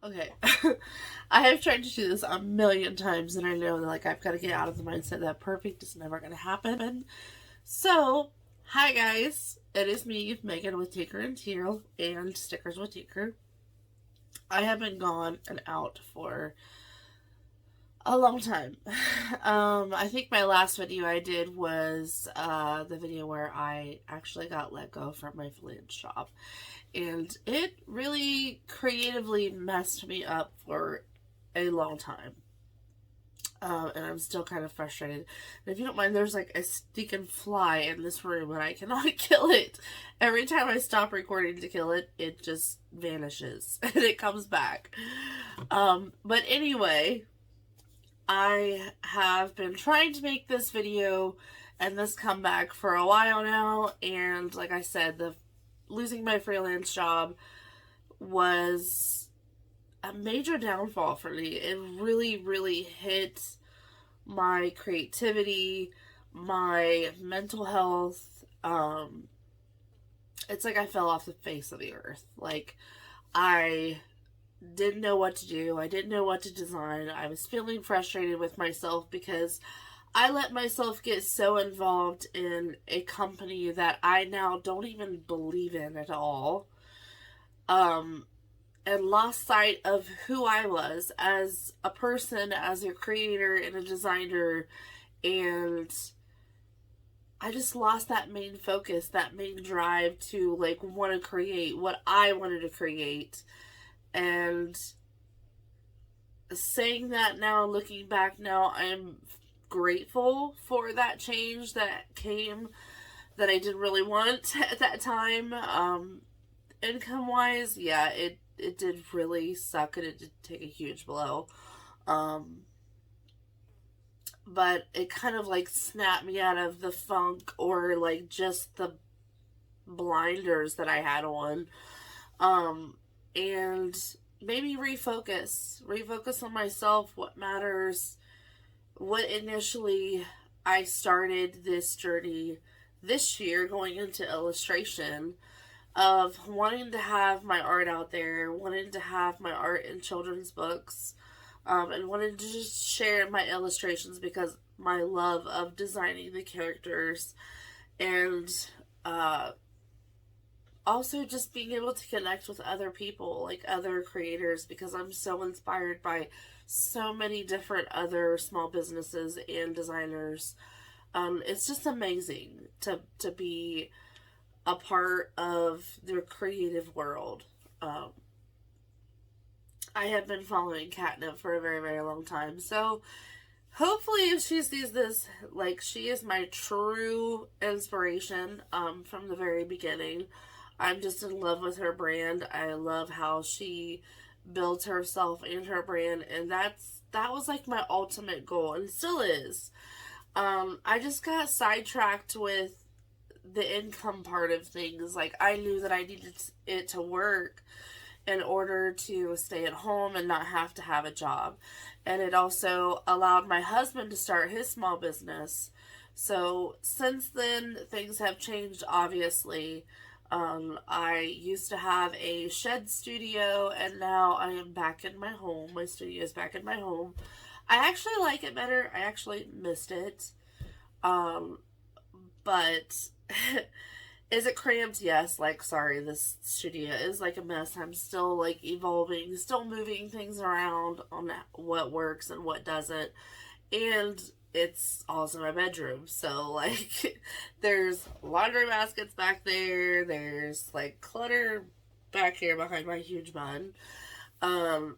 Okay. I have tried to do this a million times, and I know that, like, I've got to get out of the mindset that perfect is never going to happen. So, hi guys. It is me, Megan, with Tinker and Teal and Stickers with Tinker. I have been gone and out for a long time. I think my last video I did was the video where I actually got let go from my freelance job. And it really creatively messed me up for a long time. And I'm still kind of frustrated. And if you don't mind, there's like a stinking fly in this room and I cannot kill it. Every time I stop recording to kill it, it just vanishes and it comes back. But anyway, I have been trying to make this video and this comeback for a while now. And like I said, the losing my freelance job was a major downfall for me. It really, really hit my creativity, my mental health. It's like I fell off the face of the earth. Like, I didn't know what to do. I didn't know what to design. I was feeling frustrated with myself because I let myself get so involved in a company that I now don't even believe in at all. Um, and lost sight of who I was as a person, as a creator and a designer. And I just lost that main focus, that main drive to like want to create what I wanted to create. And saying that now, looking back now, I'm grateful for that change that came that I didn't really want at that time. Income wise, yeah, it did really suck and it did take a huge blow. Um, but it kind of like snapped me out of the funk or like just the blinders that I had on. And maybe refocus on myself, what matters, what initially I started this journey this year going into illustration of wanting to have my art out there, wanting to have my art in children's books, and wanted to just share my illustrations because my love of designing the characters and uh, also just being able to connect with other people, like other creators, because I'm so inspired by so many different other small businesses and designers. It's just amazing to be a part of their creative world. Um, I have been following Catnip for a very, very long time. So hopefully, if she sees this, like, she is my true inspiration from the very beginning. I'm just in love with her brand. I love how she built herself and her brand, and that was like my ultimate goal, and still is. I just got sidetracked with the income part of things. Like, I knew that I needed it to work in order to stay at home and not have to have a job. And it also allowed my husband to start his small business. So since then, things have changed, obviously. I used to have a shed studio, and now I am back in my home. My studio is back in my home. I actually like it better. I actually missed it. Um, but is it cramped? Yes. Like, sorry, this studio is like a mess. I'm still like evolving, still moving things around on what works and what doesn't. And it's also my bedroom. So, like, there's laundry baskets back there. There's like clutter back here behind my huge bun. Um,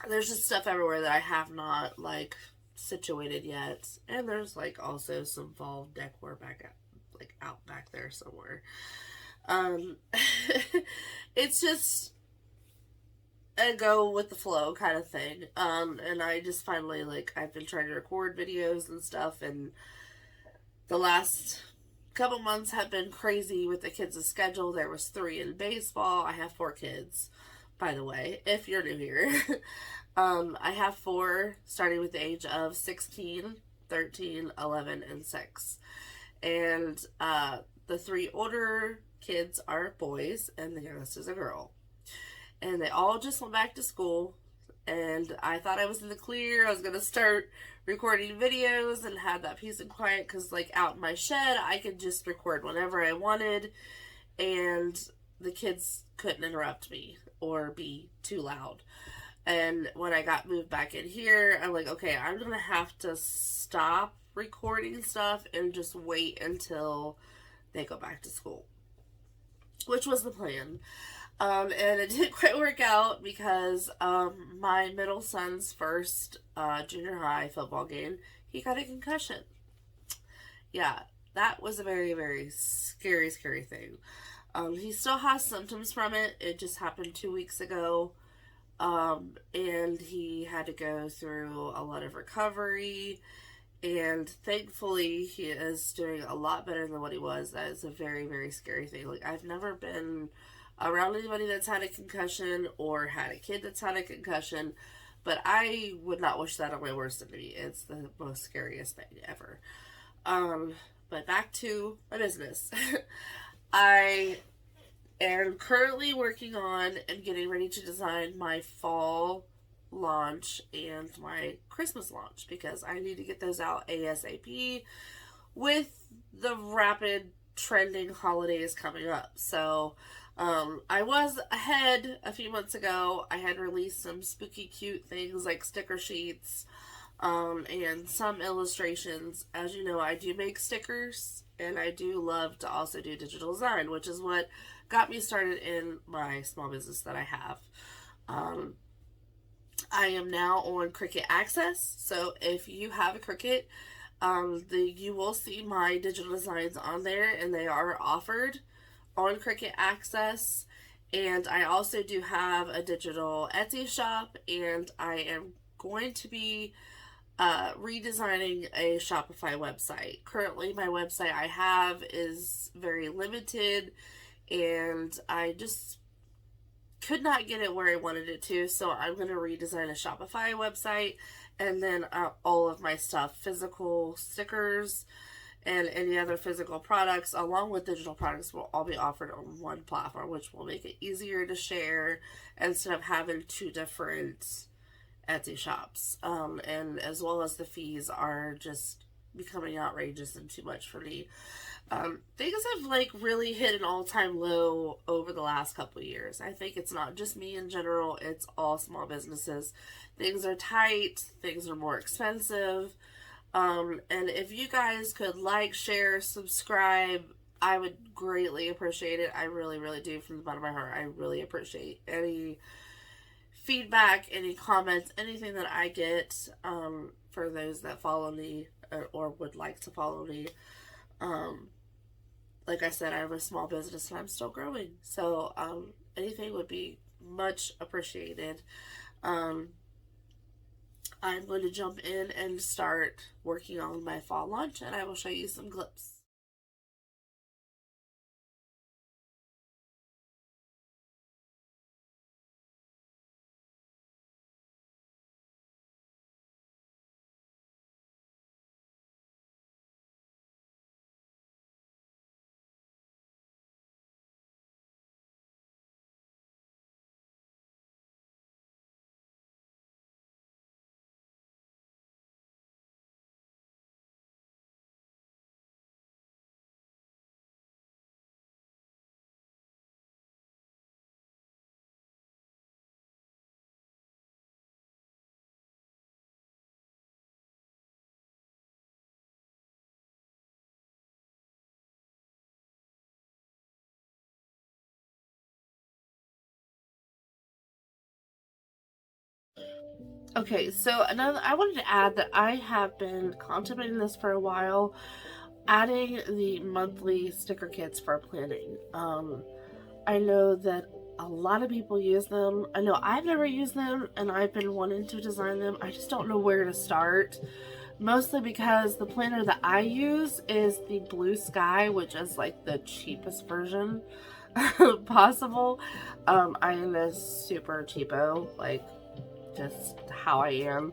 there's just stuff everywhere that I have not like situated yet. And there's like also some fall decor back like out back there somewhere. Um, it's just a go with the flow kind of thing. And I just finally like I've been trying to record videos and stuff, and the last couple months have been crazy with the kids' schedule. There was 3 in baseball. I have 4 kids, by the way, if you're new here. I have 4 starting with the age of 16, 13, 11, and 6. And the 3 older kids are boys, and the youngest is a girl. and they all just went back to school. And I thought I was in the clear. I was going to start recording videos and have that peace and quiet because, like, out in my shed, I could just record whenever I wanted, and the kids couldn't interrupt me or be too loud. And when I got moved back in here, I'm like, okay, I'm going to have to stop recording stuff and just wait until they go back to school, which was the plan. And it didn't quite work out because my middle son's first junior high football game, he got a concussion. Yeah, that was a very, very scary, scary thing. He still has symptoms from it. It just happened 2 weeks ago. And he had to go through a lot of recovery. And thankfully, he is doing a lot better than what he was. That is a very, very scary thing. Like, I've never been around anybody that's had a concussion or had a kid that's had a concussion, but I would not wish that on my worst enemy. It's the most scariest thing ever. But back to my business. I am currently working on and getting ready to design my fall launch and my Christmas launch because I need to get those out ASAP with the rapid trending holidays coming up. So I was ahead a few months ago. I had released some spooky cute things like sticker sheets and some illustrations. As you know, I do make stickers and I do love to also do digital design, which is what got me started in my small business that I have. I am now on Cricut Access, so if you have a Cricut, you will see my digital designs on there, and they are offered on Cricut Access. And I also do have a digital Etsy shop, and I am going to be redesigning a Shopify website. Currently, my website I have is very limited, and I just could not get it where I wanted it to, so I'm going to redesign a Shopify website, and then all of my stuff, physical stickers and any other physical products along with digital products, will all be offered on one platform, which will make it easier to share instead of having two different Etsy shops. And as well as the fees are just becoming outrageous and too much for me. Things have like really hit an all-time low over the last couple of years. I think it's not just me in general, it's all small businesses. Things are tight, things are more expensive. And if you guys could like, share, subscribe, I would greatly appreciate it. I really, really do, from the bottom of my heart. I really appreciate any feedback, any comments, anything that I get for those that follow me or would like to follow me. Like I said, I have a small business and I'm still growing. So anything would be much appreciated. I'm going to jump in and start working on my fall launch, and I will show you some clips. Okay, so I wanted to add that I have been contemplating this for a while, adding the monthly sticker kits for planning. I know that a lot of people use them. I know I've never used them, and I've been wanting to design them. I just don't know where to start. Mostly because the planner that I use is the Blue Sky, which is like the cheapest version possible. I am a super cheapo, like just how I am.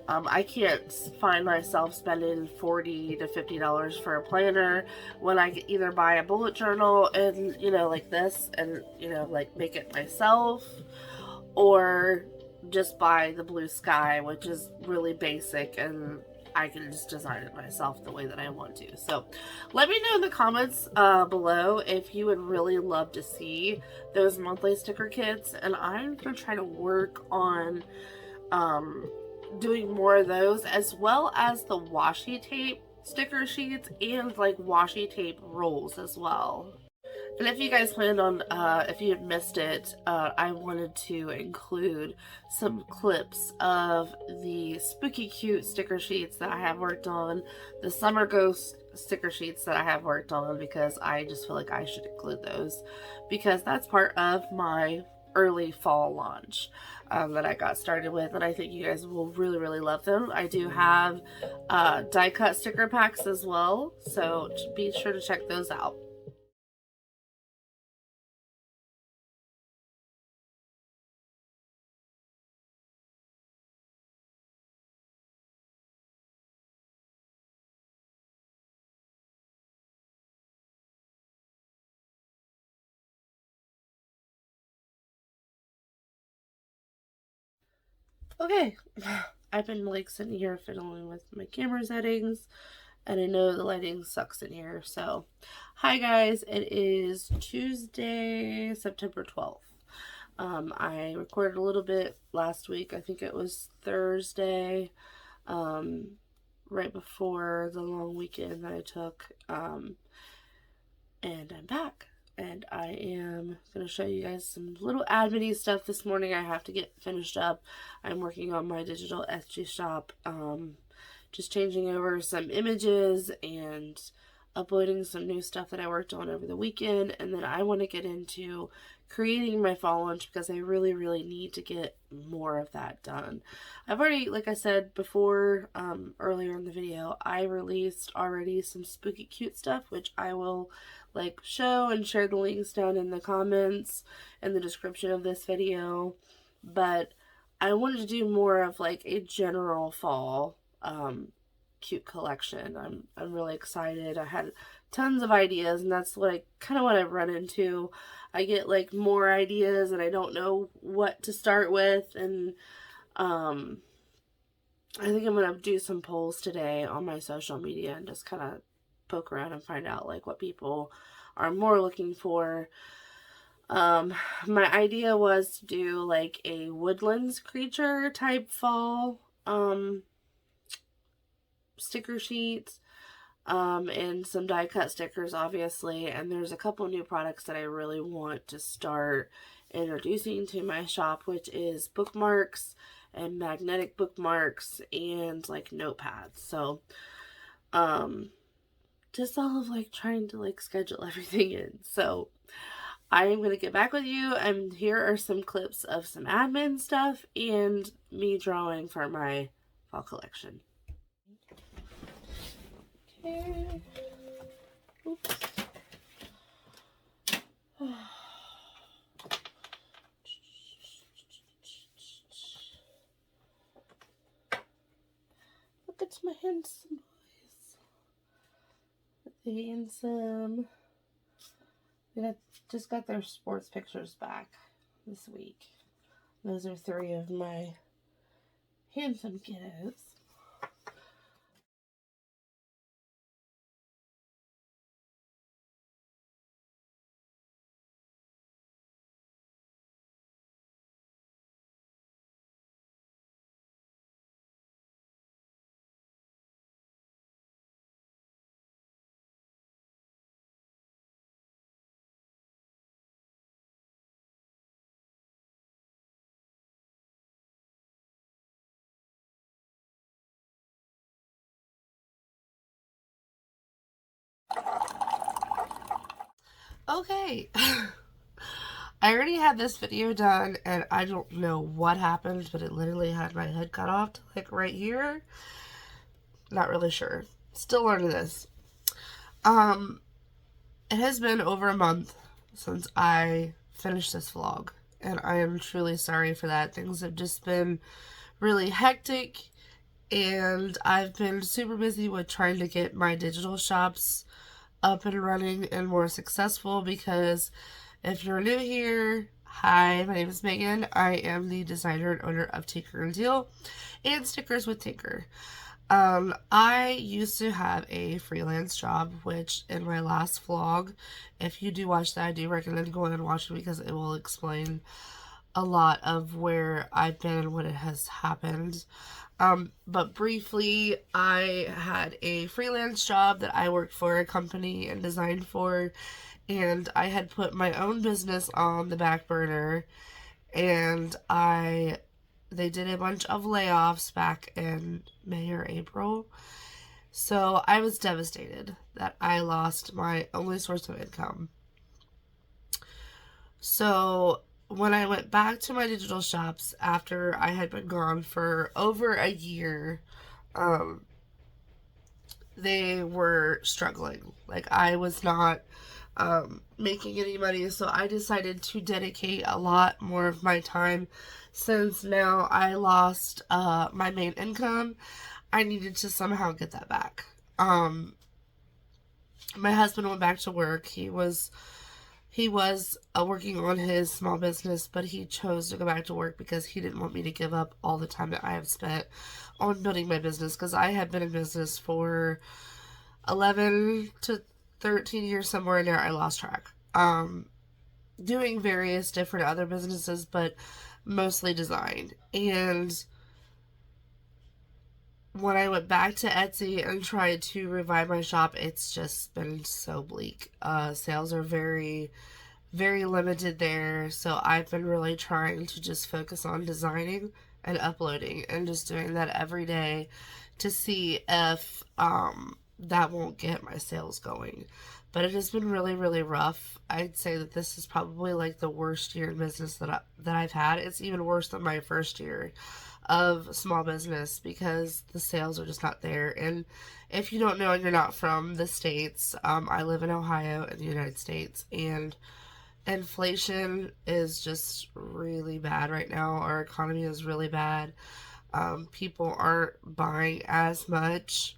I can't find myself spending $40 to $50 for a planner when I could either buy a bullet journal and, you know, like this, and, you know, like make it myself, or just buy the Blue Sky, which is really basic and I can just design it myself the way that I want to. So let me know in the comments below if you would really love to see those monthly sticker kits, and I'm going to try to work on doing more of those, as well as the washi tape sticker sheets and like washi tape rolls as well. And if you guys planned on, if you had missed it, I wanted to include some clips of the Spooky Cute sticker sheets that I have worked on, the Summer Ghost sticker sheets that I have worked on, because I just feel like I should include those, because that's part of my early fall launch that I got started with, and I think you guys will really, really love them. I do have die cut sticker packs as well, so be sure to check those out. Okay, I've been like sitting here fiddling with my camera settings, and I know the lighting sucks in here. So, hi guys, it is Tuesday, September 12th. I recorded a little bit last week. I think it was Thursday, right before the long weekend that I took, and I'm back. And I am going to show you guys some little admin-y stuff this morning. I have to get finished up. I'm working on my digital Etsy shop, just changing over some images and uploading some new stuff that I worked on over the weekend. And then I want to get into creating my fall launch, because I really, really need to get more of that done. I've already, like I said before, earlier in the video, I released already some Spooky Cute stuff, which I will like show and share the links down in the comments and the description of this video. But I wanted to do more of like a general fall cute collection. I'm really excited. I had tons of ideas, and that's like kind of what I've run into. I get like more ideas and I don't know what to start with, and I think I'm gonna do some polls today on my social media and just kind of poke around and find out like what people are more looking for. My idea was to do like a woodlands creature type fall sticker sheets, and some die cut stickers, obviously. And there's a couple new products that I really want to start introducing to my shop, which is bookmarks and magnetic bookmarks and like notepads. So just all of like trying to like schedule everything in. So I am going to get back with you, and here are some clips of some admin stuff and me drawing for my fall collection. Okay. Oops. Look at my handsome boys. The handsome. They just got their sports pictures back this week. Those are 3 of my handsome kiddos. Okay. I already had this video done, and I don't know what happened, but it literally had my head cut off to like right here. Not really sure. Still learning this. It has been over a month since I finished this vlog, and I am truly sorry for that. Things have just been really hectic, and I've been super busy with trying to get my digital shops up and running and more successful. Because if you're new here, hi, my name is Megan. I am the designer and owner of Tinker and Deal and Stickers with Tinker. I used to have a freelance job, which in my last vlog, if you do watch that, I do recommend going and watching because it will explain a lot of where I've been and what it has happened. But briefly, I had a freelance job that I worked for a company and designed for, and I had put my own business on the back burner, and they did a bunch of layoffs back in May or April. So I was devastated that I lost my only source of income. So when I went back to my digital shops after I had been gone for over a year, they were struggling. Like, I was not making any money, so I decided to dedicate a lot more of my time. Since now I lost my main income, I needed to somehow get that back. My husband went back to work. He was working on his small business, but he chose to go back to work because he didn't want me to give up all the time that I have spent on building my business, because I had been in business for 11 to 13 years, somewhere in there. I lost track. Doing various different other businesses, but mostly design. And when I went back to Etsy and tried to revive my shop, it's just been so bleak. Sales are very, very limited there, so I've been really trying to just focus on designing and uploading and just doing that every day to see if that won't get my sales going. But it has been really, really rough. I'd say that this is probably like the worst year in business that I've had. It's even worse than my first year of small business because the sales are just not there. And if you don't know and you're not from the States, I live in Ohio in the United States, and inflation is just really bad right now. Our economy is really bad. People aren't buying as much.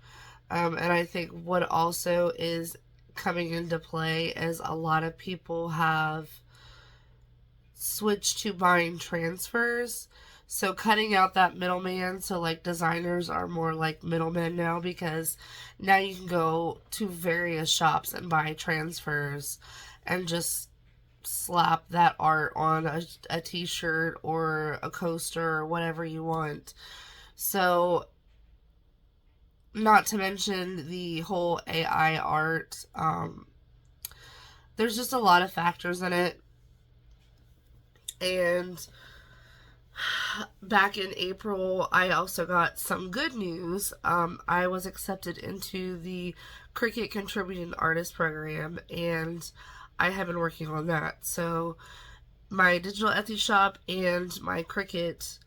And I think what also is coming into play is a lot of people have switched to buying transfers. So cutting out that middleman. So like designers are more like middlemen now, because now you can go to various shops and buy transfers and just slap that art on a t-shirt or a coaster or whatever you want. So, not to mention the whole AI art. There's just a lot of factors in it. And back in April, I also got some good news. I was accepted into the Cricut Contributing Artist Program, and I have been working on that. So my digital Etsy shop and my Cricut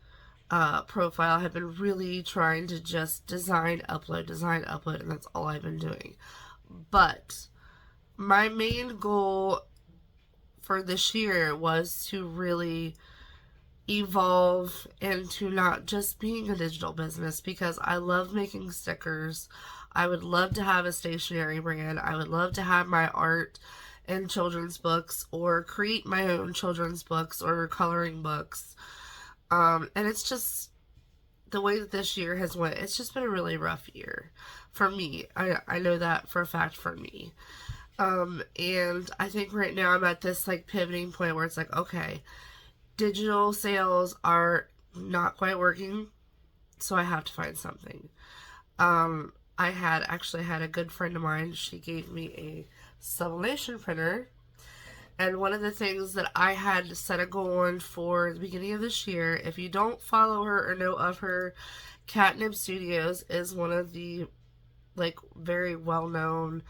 profile have been really trying to just design, upload, and that's all I've been doing. But my main goal for this year was to really evolve into not just being a digital business, because I love making stickers. I would love to have a stationery brand. I would love to have my art in children's books or create my own children's books or coloring books. And it's just the way that this year has went. It's just been a really rough year for me. I know that for a fact for me. And I think right now I'm at this like pivoting point where it's like, okay, digital sales are not quite working, so I have to find something. I had actually had a good friend of mine. She gave me a sublimation printer, and one of the things that I had set a goal on for the beginning of this year, if you don't follow her or know of her, Catnip Studios is one of the like very well-known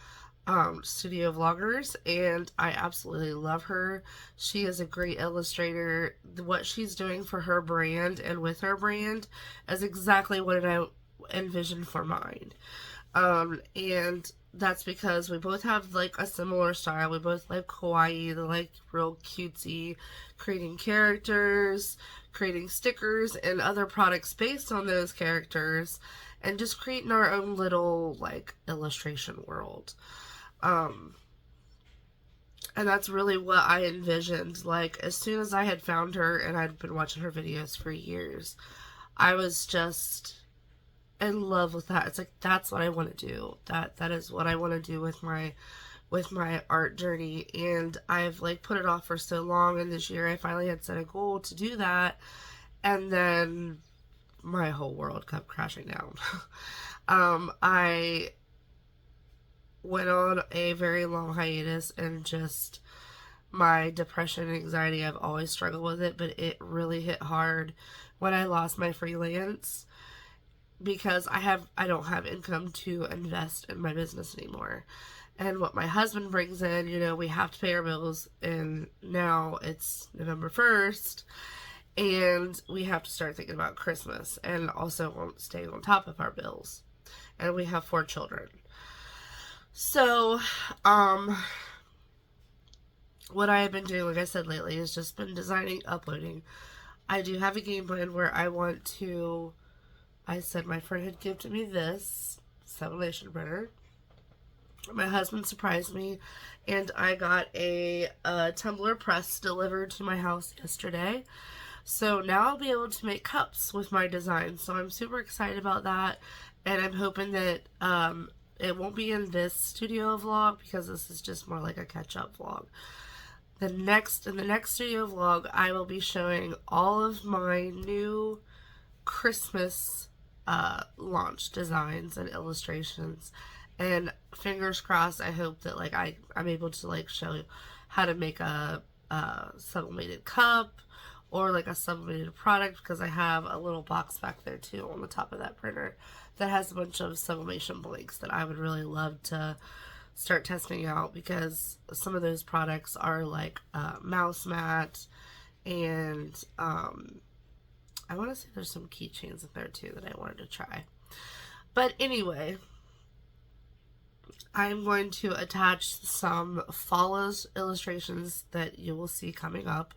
studio vloggers, and I absolutely love her. She is a great illustrator. What she's doing for her brand and with her brand is exactly what I envisioned for mine. And that's because we both have like a similar style. We both like kawaii, the like real cutesy, creating characters, creating stickers and other products based on those characters, and just creating our own little like illustration world. Um, and that's really what I envisioned. Like, as soon as I had found her and I'd been watching her videos for years, I was just in love with that. It's like, that's what I want to do. That is what I want to do with my art journey. And I've like put it off for so long, and this year I finally had set a goal to do that, and then my whole world kept crashing down. I went on a very long hiatus, and just my depression and anxiety, I've always struggled with it, but it really hit hard when I lost my freelance, because I don't have income to invest in my business anymore. And what my husband brings in, we have to pay our bills, and now it's November 1st, and we have to start thinking about Christmas, and also staying on top of our bills. And we have 4 children. So, what I have been doing, like I said lately, is just been designing, uploading. I do have a game plan where I said my friend had gifted me this sublimation printer. My husband surprised me, and I got a tumbler press delivered to my house yesterday. So now I'll be able to make cups with my design. So I'm super excited about that, and I'm hoping that it won't be in this studio vlog, because this is just more like a catch-up vlog. In the next studio vlog, I will be showing all of my new Christmas launch designs and illustrations. And fingers crossed, I hope that like I'm able to like show you how to make a sublimated cup, or like a sublimated product, because I have a little box back there too on the top of that printer that has a bunch of sublimation blanks that I would really love to start testing out, because some of those products are like mouse mat, and I want to say there's some keychains in there too that I wanted to try. But anyway, I'm going to attach some fall illustrations that you will see coming up.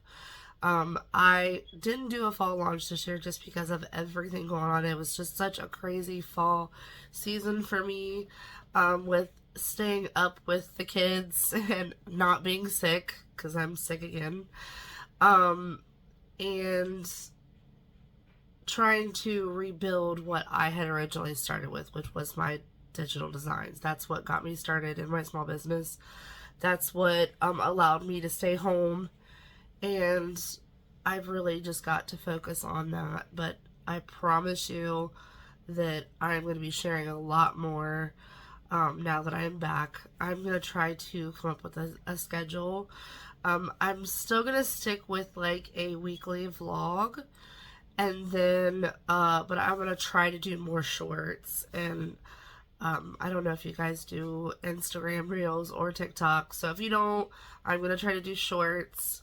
I didn't do a fall launch this year just because of everything going on. It was just such a crazy fall season for me, with staying up with the kids and not being sick, because I'm sick again, and trying to rebuild what I had originally started with, which was my digital designs. That's what got me started in my small business. That's what allowed me to stay home, and I've really just got to focus on that. But I promise you that I'm going to be sharing a lot more now that I'm back. I'm going to try to come up with a schedule. I'm still going to stick with like a weekly vlog, and then but I'm going to try to do more shorts. And I don't know if you guys do Instagram Reels or TikTok, so if you don't, I'm going to try to do shorts.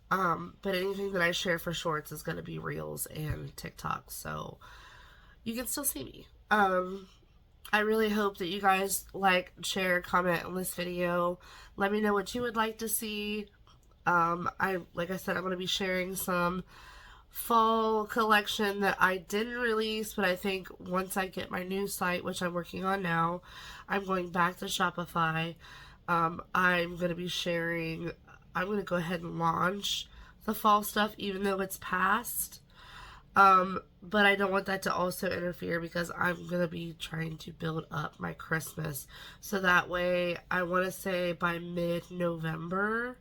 But anything that I share for shorts is going to be Reels and TikTok, so you can still see me. I really hope that you guys like, share, comment on this video. Let me know what you would like to see. Like I said, I'm going to be sharing some fall collection that I didn't release, but I think once I get my new site, which I'm working on now, I'm going back to Shopify. I'm going to be sharing, I'm going to go ahead and launch the fall stuff, even though it's past. But I don't want that to also interfere, because I'm going to be trying to build up my Christmas. So that way, I want to say by mid-November,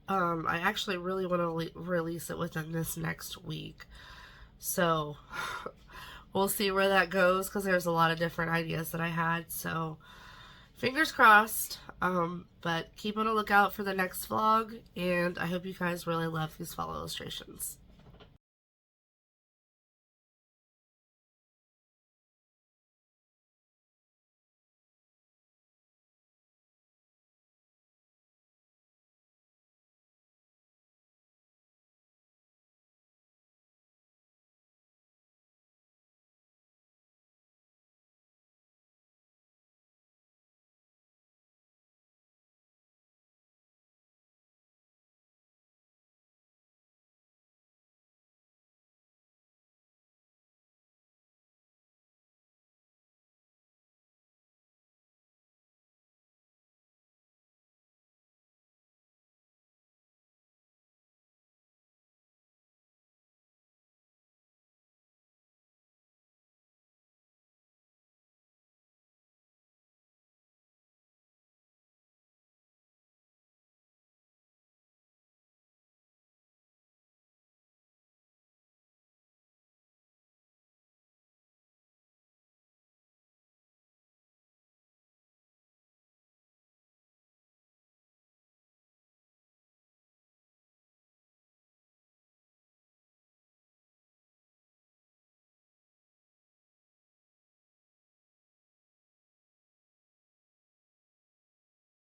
I actually really want to release it within this next week. So we'll see where that goes, because there's a lot of different ideas that I had. So fingers crossed. But keep on a lookout for the next vlog, and I hope you guys really love these fall illustrations.